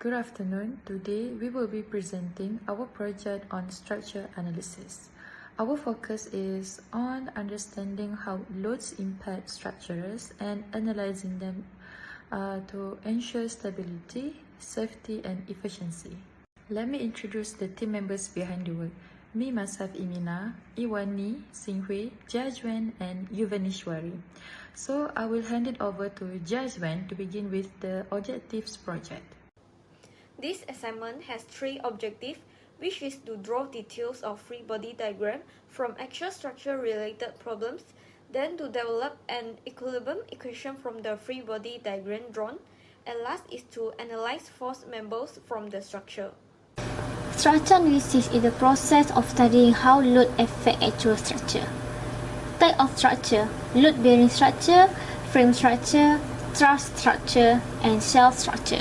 Good afternoon. Today we will be presenting our project on structure analysis. Our focus is on understanding how loads impact structures and analyzing them to ensure stability, safety, and efficiency. Let me introduce the team members behind the work. Me, myself, Imina, Iwani, Singhui, Jajwan, and Yuvanishwari. So I will hand it over to Jajwan to begin with the objectives project. This assignment has three objectives, which is to draw details of free body diagram from actual structure-related problems, then to develop an equilibrium equation from the free body diagram drawn, and last is to analyze force members from the structure. Structure analysis is the process of studying how load affects actual structure. Type of structure: load-bearing structure, frame structure, truss structure, and shelf structure.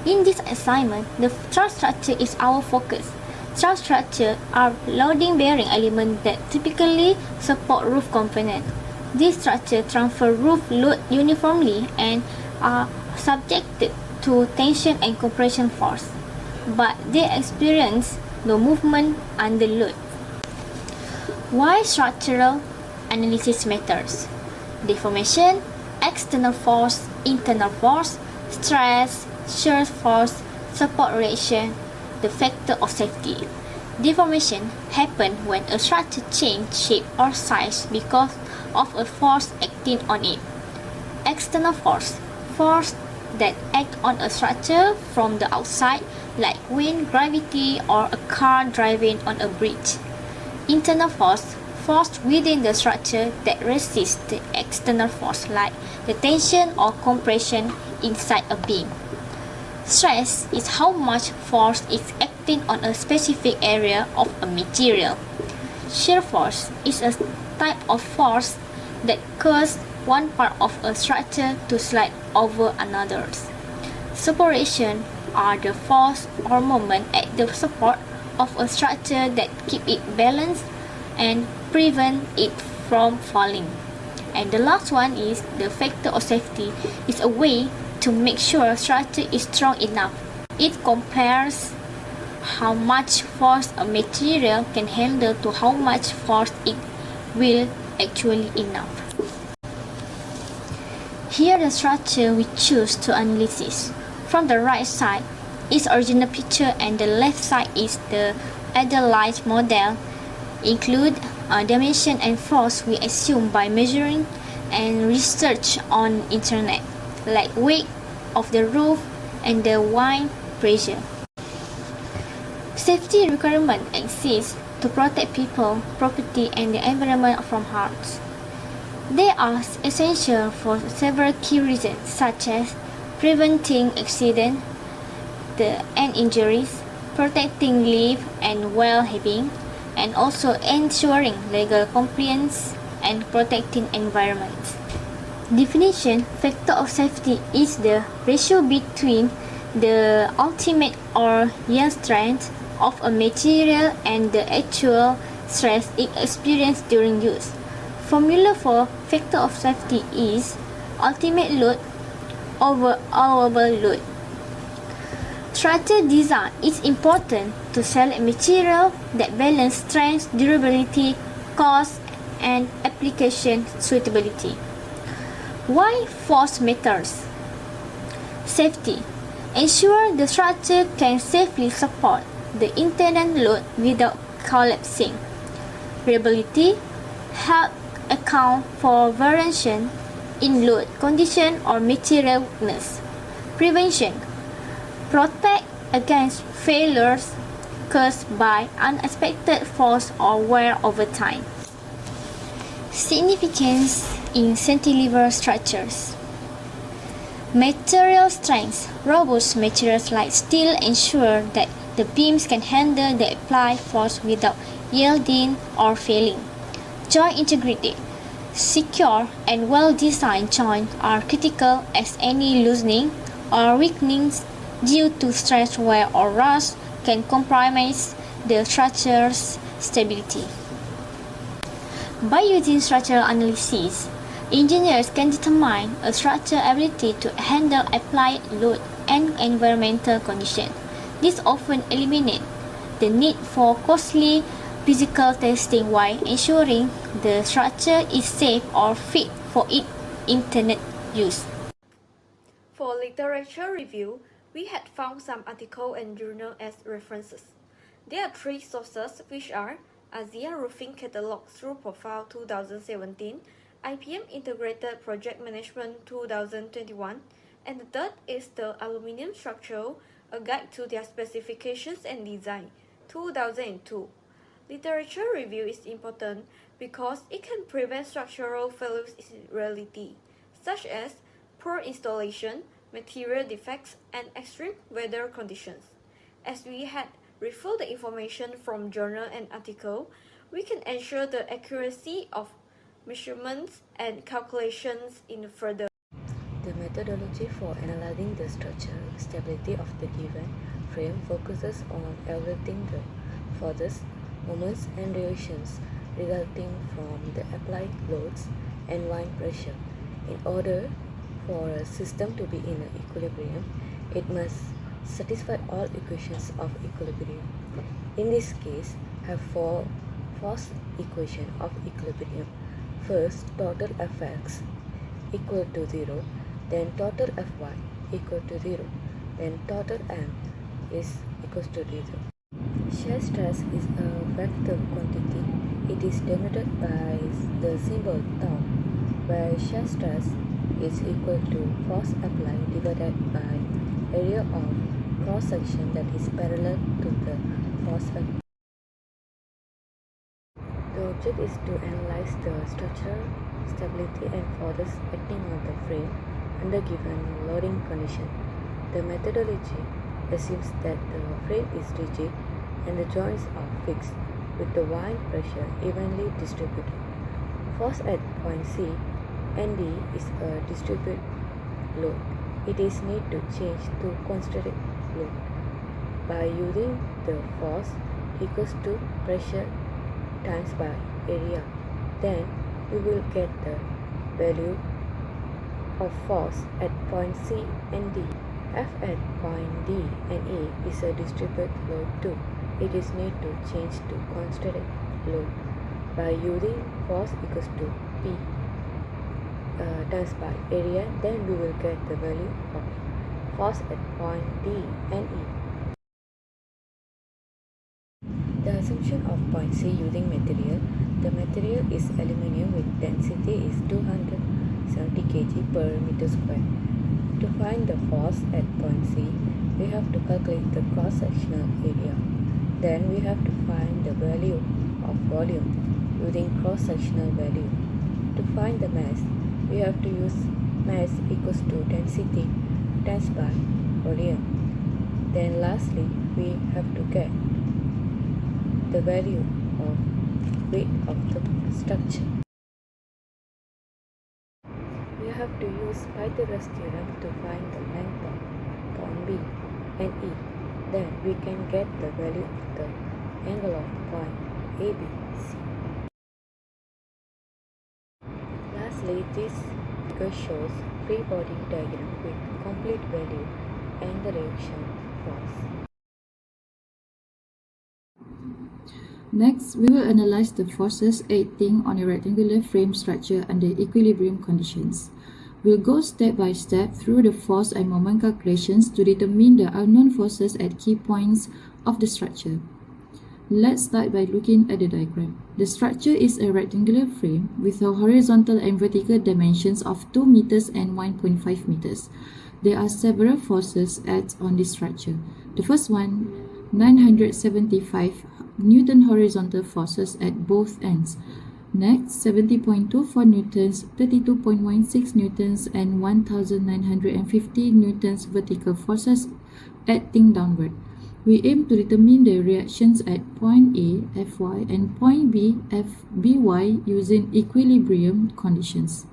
In this assignment, the truss structure is our focus. Truss structure are loading-bearing elements that typically support roof components. These structures transfer roof load uniformly and are subjected to tension and compression force, but they experience no movement under load. Why structural analysis matters? Deformation, external force, internal force, stress, shear force, support reaction, the factor of safety. Deformation happens when a structure changes shape or size because of a force acting on it. External force, force that act on a structure from the outside, like wind, gravity, or a car driving on a bridge. Internal force, force within the structure that resists the external force, like the tension or compression inside a beam. Stress is how much force is acting on a specific area of a material. Shear force is a type of force that causes one part of a structure to slide over another's. Supportation are the force or moment at the support of a structure that keep it balanced and prevent it from falling. And the last one is the factor of safety. Is a way to make sure a structure is strong enough. It compares how much force a material can handle to how much force it will actually enough. Here the structure we choose to analyze. From the right side is original picture and the left side is the idealized model. Include dimension and force we assume by measuring and research on internet, like weight of the roof and the wind pressure. Safety requirements exist to protect people, property, and the environment from harms. They are essential for several key reasons, such as preventing accidents and injuries, protecting life and well-being, and also ensuring legal compliance and protecting environments. Definition: factor of safety is the ratio between the ultimate or yield strength of a material and the actual stress it experiences during use. Formula for factor of safety is ultimate load over allowable load. Structure design is important to select material that balance strength, durability, cost, and application suitability. Why force matters? Safety. Ensure the structure can safely support the intended load without collapsing. Reliability. Help account for variation in load condition or material weakness. Prevention. Protect against failures caused by unexpected force or wear over time. Significance in cantilever structures. Material strength. Robust materials like steel ensure that the beams can handle the applied force without yielding or failing. Joint integrity. Secure and well-designed joints are critical, as any loosening or weakening due to stress, wear, or rust can compromise the structure's stability. By using structural analysis, engineers can determine a structure's ability to handle applied load and environmental conditions. This often eliminates the need for costly physical testing while ensuring the structure is safe or fit for internet use. For literature review, we had found some articles and journals as references. There are three sources, which are ASEA Roofing Catalog through Profile 2017, IPM Integrated Project Management 2021, and the third is the Aluminium Structure, a Guide to their Specifications and Design, 2002. Literature review is important because it can prevent structural failures in reality, such as poor installation, material defects, and extreme weather conditions. As we had referred the information from journal and article, we can ensure the accuracy of measurements and calculations in further. The methodology for analyzing the structure stability of the given frame focuses on evaluating the forces, moments, and reactions resulting from the applied loads and wind pressure. In order for a system to be in equilibrium, it must satisfy all equations of equilibrium. In this case, have four force equations of equilibrium. First, total Fx equal to 0, then total Fy equal to 0, then total M is equals to 0. Shear stress is a vector quantity. It is denoted by the symbol tau, where shear stress is equal to force applied divided by area of cross-section that is parallel to the force vector. The object is to analyze the structural stability and forces acting on the frame under given loading condition. The methodology assumes that the frame is rigid and the joints are fixed with the wind pressure evenly distributed. Force at point C, ND, is a distributed load. It is need to change to constant load by using the force equals to pressure times by area. Then we will get the value of force at point C and D. F at point D and E is a distributed load too. It is need to change to constant load by using force equals to P times by area. Then we will get the value of force at point D and E. The assumption of point C using material. The material is aluminium with density is 270 kg per meter square. To find the force at point C, we have to calculate the cross-sectional area. Then we have to find the value of volume using cross-sectional value. To find the mass, we have to use mass equals to density times by volume. Then lastly, we have to get the value of weight of the structure. We have to use Pythagoras theorem to find the length of point B and E. Then we can get the value of the angle of point ABC. Lastly, this figure shows free body diagram with complete value and the reaction force. Next, we will analyze the forces acting on a rectangular frame structure under equilibrium conditions. We'll go step by step through the force and moment calculations to determine the unknown forces at key points of the structure. Let's start by looking at the diagram. The structure is a rectangular frame with a horizontal and vertical dimensions of 2 meters and 1.5 meters. There are several forces acting on this structure. The first one, 975 Newton horizontal forces at both ends. Next, 70.24 newtons, 32.16 newtons, and 1950 newtons vertical forces acting downward. We aim to determine the reactions at point A, Fy, and point B, Fby using equilibrium conditions.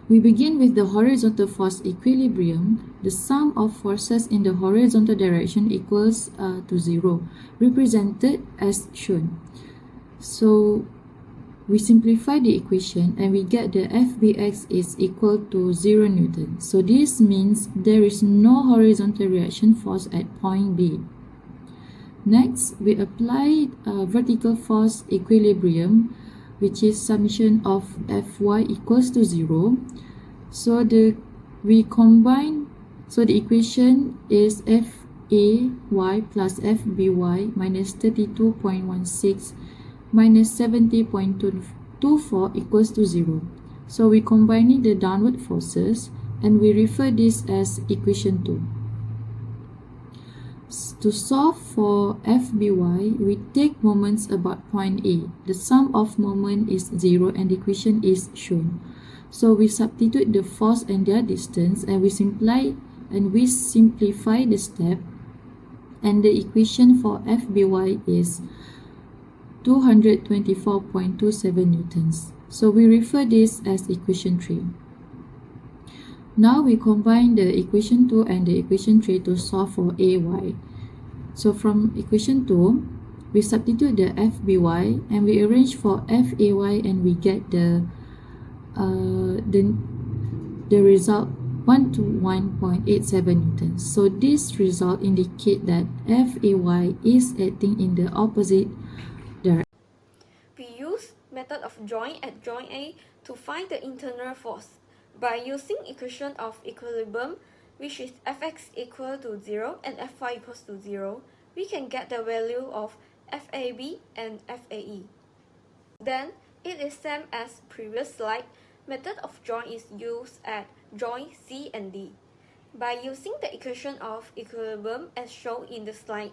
We begin with the horizontal force equilibrium. The sum of forces in the horizontal direction equals to 0, represented as shown. So, we simplify the equation and we get the Fbx is equal to 0 Newton. So this means there is no horizontal reaction force at point B. Next, we apply vertical force equilibrium, which is summation of Fy equals to 0. So the equation is Fay plus Fby minus 32.16 minus 70.24 equals to 0. So we combining the downward forces and we refer this as equation 2. To solve for Fby, we take moments about point A. The sum of moment is 0 and the equation is shown. So we substitute the force and their distance and we simplify the step, and the equation for Fby is 224.27 newtons. So we refer this as equation 3. Now we combine the equation 2 and the equation 3 to solve for Ay. So from equation 2, we substitute the Fby and we arrange for Fay and we get the result 121.87 newtons. So this result indicate that Fay is acting in the opposite direction. We use method of join at joint A to find the internal force. By using equation of equilibrium, which is Fx equal to 0 and Fy equals to 0, we can get the value of Fab and Fae. Then, it is same as previous slide. Method of join is used at joint C and D. By using the equation of equilibrium as shown in the slide,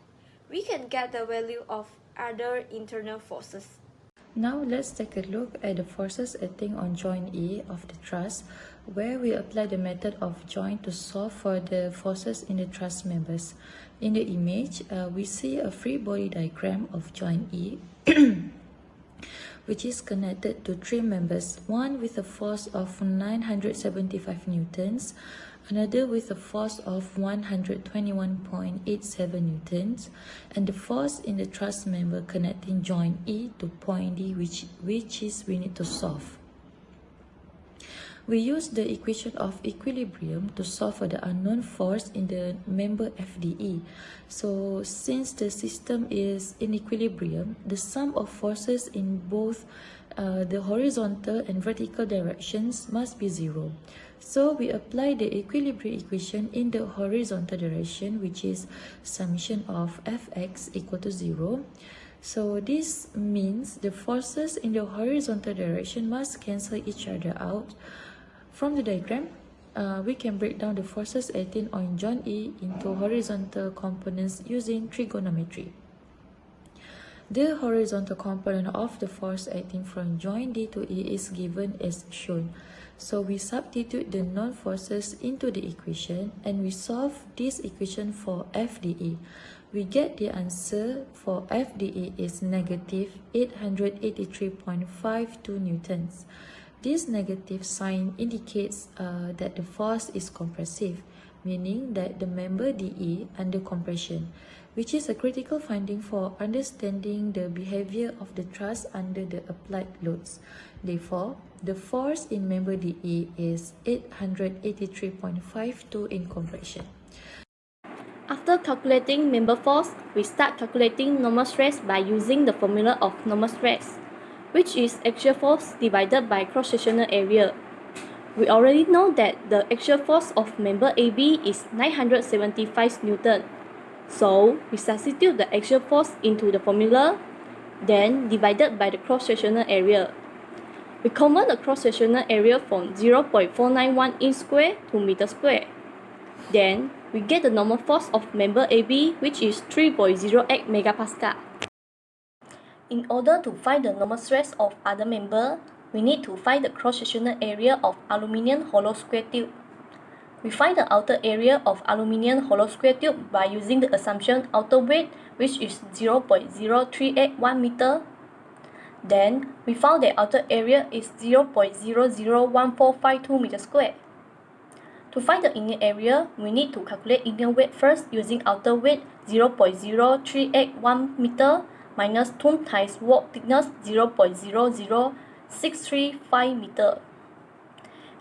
we can get the value of other internal forces. Now let's take a look at the forces acting on joint A of the truss, where we apply the method of join to solve for the forces in the truss members. In the image, we see a free body diagram of joint E which is connected to three members, one with a force of 975 newtons, another with a force of 121.87 newtons, and the force in the truss member connecting joint E to point D, which we need to solve. We use the equation of equilibrium to solve for the unknown force in the member FDE. So since the system is in equilibrium, the sum of forces in both the horizontal and vertical directions must be 0. So we apply the equilibrium equation in the horizontal direction, which is summation of Fx equal to 0. So this means the forces in the horizontal direction must cancel each other out. From the diagram, we can break down the forces acting on joint E into horizontal components using trigonometry. The horizontal component of the force acting from joint D to E is given as shown. So we substitute the known forces into the equation and we solve this equation for FDE. We get the answer for FDE is negative 883.52 newtons. This negative sign indicates that the force is compressive, meaning that the member DE under compression, which is a critical finding for understanding the behavior of the truss under the applied loads. Therefore, the force in member DE is 883.52 in compression. After calculating member force, we start calculating normal stress by using the formula of normal stress, which is axial force divided by cross-sectional area. We already know that the axial force of member AB is 975 Newton. So, we substitute the axial force into the formula, then divided by the cross-sectional area. We convert the cross-sectional area from 0.491 inch square to meter square. Then, we get the normal force of member AB, which is 3.08 megapascal. In order to find the normal stress of other member, we need to find the cross-sectional area of aluminium hollow square tube. We find the outer area of aluminium hollow square tube by using the assumption outer weight, which is 0.0381 meter. Then, we found that outer area is 0.001452 meter square. To find the inner area, we need to calculate inner weight first using outer weight 0.0381 meter minus 2 times wall thickness 0.00635 meter.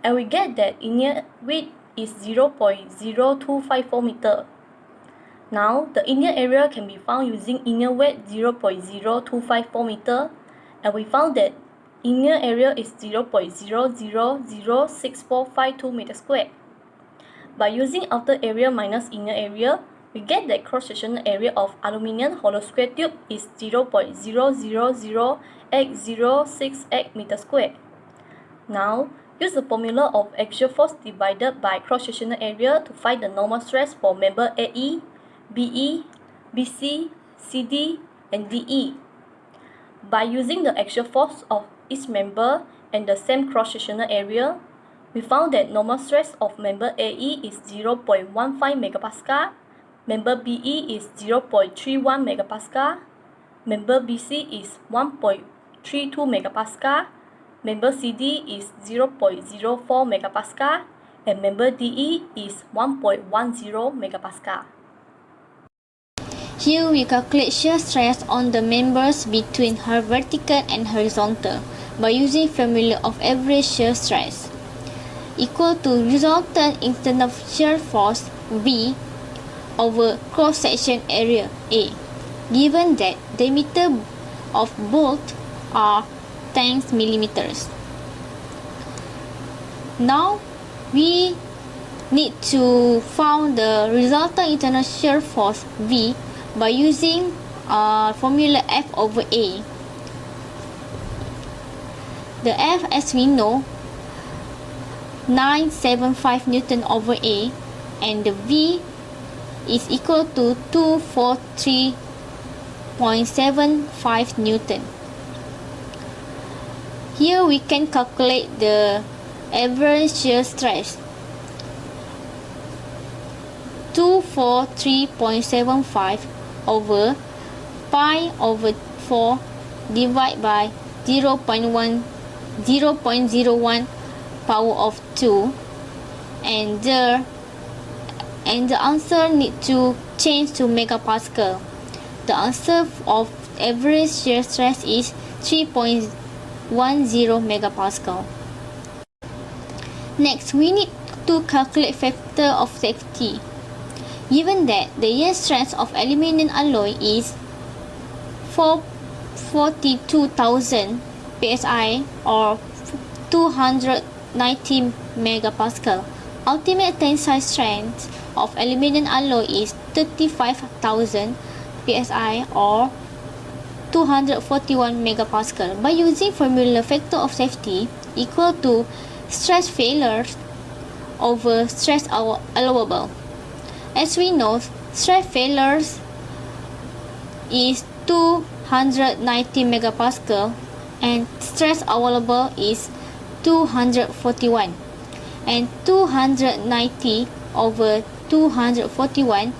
And we get that inner width is 0.0254 meter. Now, the inner area can be found using inner weight 0.0254 meter, and we found that inner area is 0.0006452 meter squared. By using outer area minus inner area, we get that cross-sectional area of aluminium hollow square tube is 0.0008068 meter squared. Now, use the formula of axial force divided by cross-sectional area to find the normal stress for member AE, BE, BC, CD, and DE. By using the axial force of each member and the same cross-sectional area, we found that normal stress of member AE is 0.15 megapascal, member BE is 0.31 megapascal, member BC is 1.32 megapascal, member CD is 0.04 megapascal, and member DE is 1.10 megapascal. Here we calculate shear stress on the members between her vertical and horizontal by using formula of average shear stress equal to resultant internal shear force V over cross-section area A, given that diameter of bolt are 10 millimeters. Now we need to find the resultant internal shear force V by using formula F over A. The F, as we know, 975 Newton over A, and the V is equal to 243.75 Newton. Here we can calculate the average shear stress. 243.75 over pi over 4 divided by 0.01 power of 2, and the answer need to change to megapascal. The answer of average shear stress is 3.10 megapascal. Next, we need to calculate factor of safety. Given that the yield strength of aluminium alloy is 42,000 psi or 290 megapascal, ultimate tensile strength of aluminium alloy is 35,000 psi or 241 megapascal. By using formula factor of safety equal to stress failure over stress allowable. As we know, stress failures is 290 megapascal and stress allowable is 241, and 290 over 241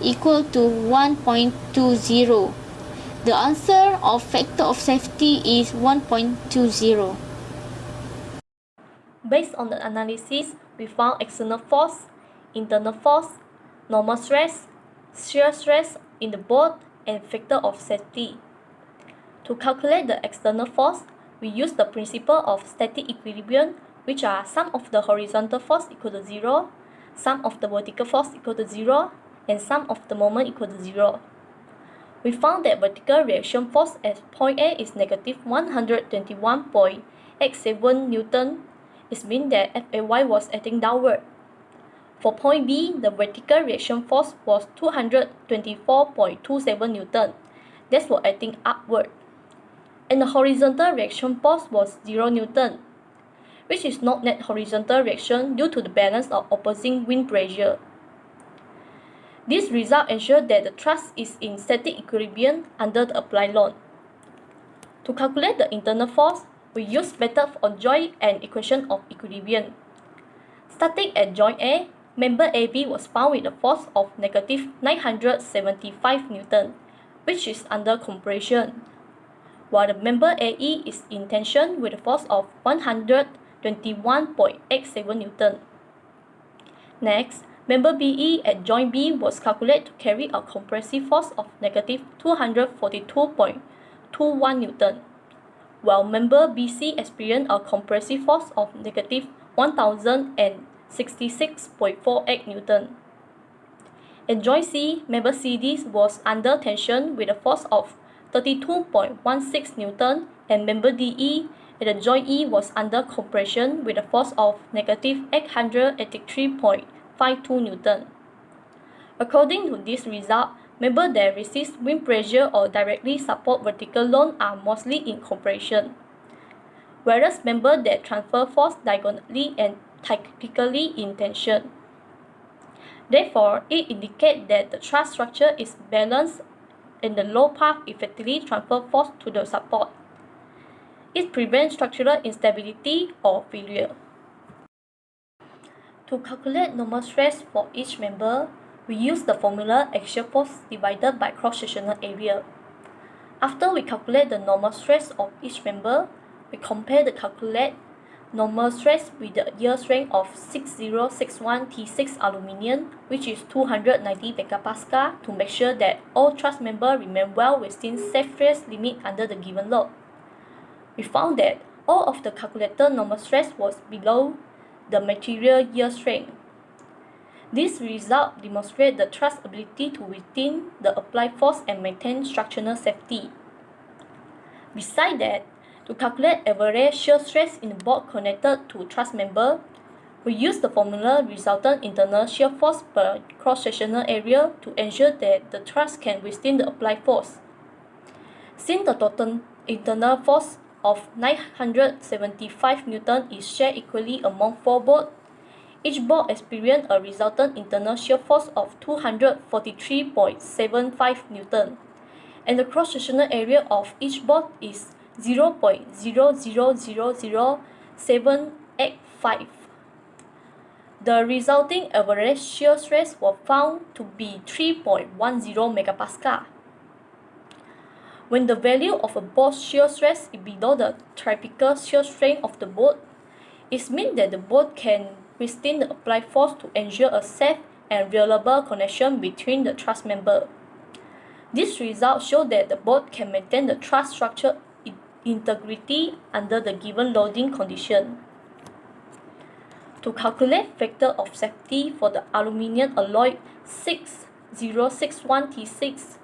equal to 1.20. The answer of factor of safety is 1.20. Based on the analysis, we found external force, internal force, normal stress, shear stress in the bolt, and factor of safety. To calculate the external force, we use the principle of static equilibrium, which are sum of the horizontal force equal to 0, sum of the vertical force equal to 0, and sum of the moment equal to 0. We found that vertical reaction force at point A is negative 121.87 Newton. It means that FAY was acting downward. For point B, the vertical reaction force was 224.27 Newton. That's for acting upward. And the horizontal reaction force was 0 Newton, which is not net horizontal reaction due to the balance of opposing wind pressure. This result ensures that the truss is in static equilibrium under the applied load. To calculate the internal force, we use method of joint and equation of equilibrium. Starting at joint A, member AB was found with a force of negative 975 Newton, which is under compression, while the member AE is in tension with a force of 121.87 Newton. Next, member BE at joint B was calculated to carry a compressive force of negative 242.21 Newton, while member BC experienced a compressive force of negative 1066.48 Newton. At joint C, member CD was under tension with a force of 32.16 Newton, and member DE at the joint E was under compression with a force of negative 883.52 Newton. According to this result, members that resist wind pressure or directly support vertical load are mostly in compression, whereas members that transfer force diagonally and typically in tension. Therefore, it indicates that the truss structure is balanced and the load path effectively transfers force to the support. It prevents structural instability or failure. To calculate normal stress for each member, we use the formula axial force divided by cross-sectional area. After we calculate the normal stress of each member, we compare the calculated normal stress with the yield strength of 6061 T6 aluminium, which is 290 MPa, to make sure that all truss members remain well within safe stress limit under the given load. We found that all of the calculated normal stress was below the material yield strength. This result demonstrates the truss ability to withstand the applied force and maintain structural safety. Besides that, to calculate average shear stress in the board connected to truss member, we use the formula resultant internal shear force per cross-sectional area to ensure that the truss can withstand the applied force. Since the total internal force of 975 Newton is shared equally among 4 boards, each board experiences a resultant internal shear force of 243.75 Newton, and the cross-sectional area of each board is 0.0000785. The resulting average shear stress was found to be 3.10 MPa. When the value of a board's shear stress is below the typical shear strength of the board, it means that the board can withstand the applied force to ensure a safe and reliable connection between the truss members. This result shows that the board can maintain the truss structure integrity under the given loading condition. To calculate factor of safety for the aluminium alloy 6061 T6,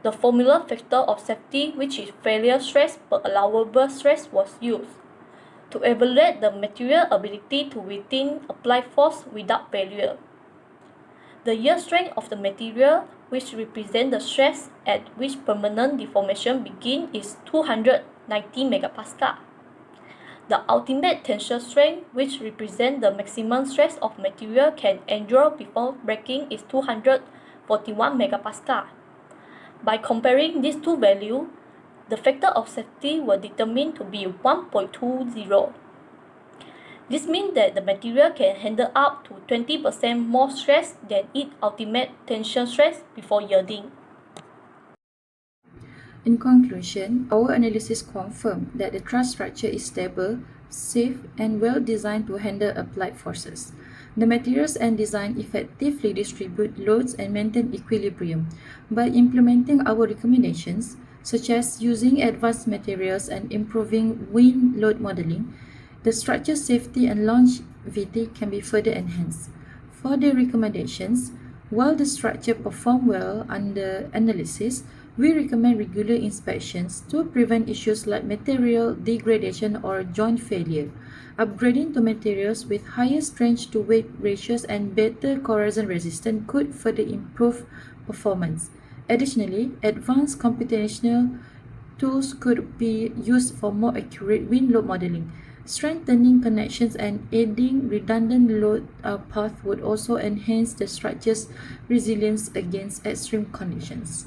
the formula factor of safety, which is failure stress per allowable stress, was used to evaluate the material ability to withstand applied force without failure. The yield strength of the material, which represents the stress at which permanent deformation begins, is 290 MPa. The ultimate tensile strength, which represents the maximum stress of material can endure before breaking, is 241 MPa. By comparing these two values, the factor of safety was determined to be 1.20. This means that the material can handle up to 20% more stress than its ultimate tension stress before yielding. In conclusion, our analysis confirmed that the truss structure is stable, safe, and well designed to handle applied forces. The materials and design effectively distribute loads and maintain equilibrium. By implementing our recommendations, such as using advanced materials and improving wind load modeling, the structure safety and longevity can be further enhanced. For the recommendations, while the structure performs well under analysis, we recommend regular inspections to prevent issues like material degradation or joint failure. Upgrading to materials with higher strength-to-weight ratios and better corrosion resistance could further improve performance. Additionally, advanced computational tools could be used for more accurate wind load modeling. Strengthening connections and adding redundant load path would also enhance the structure's resilience against extreme conditions.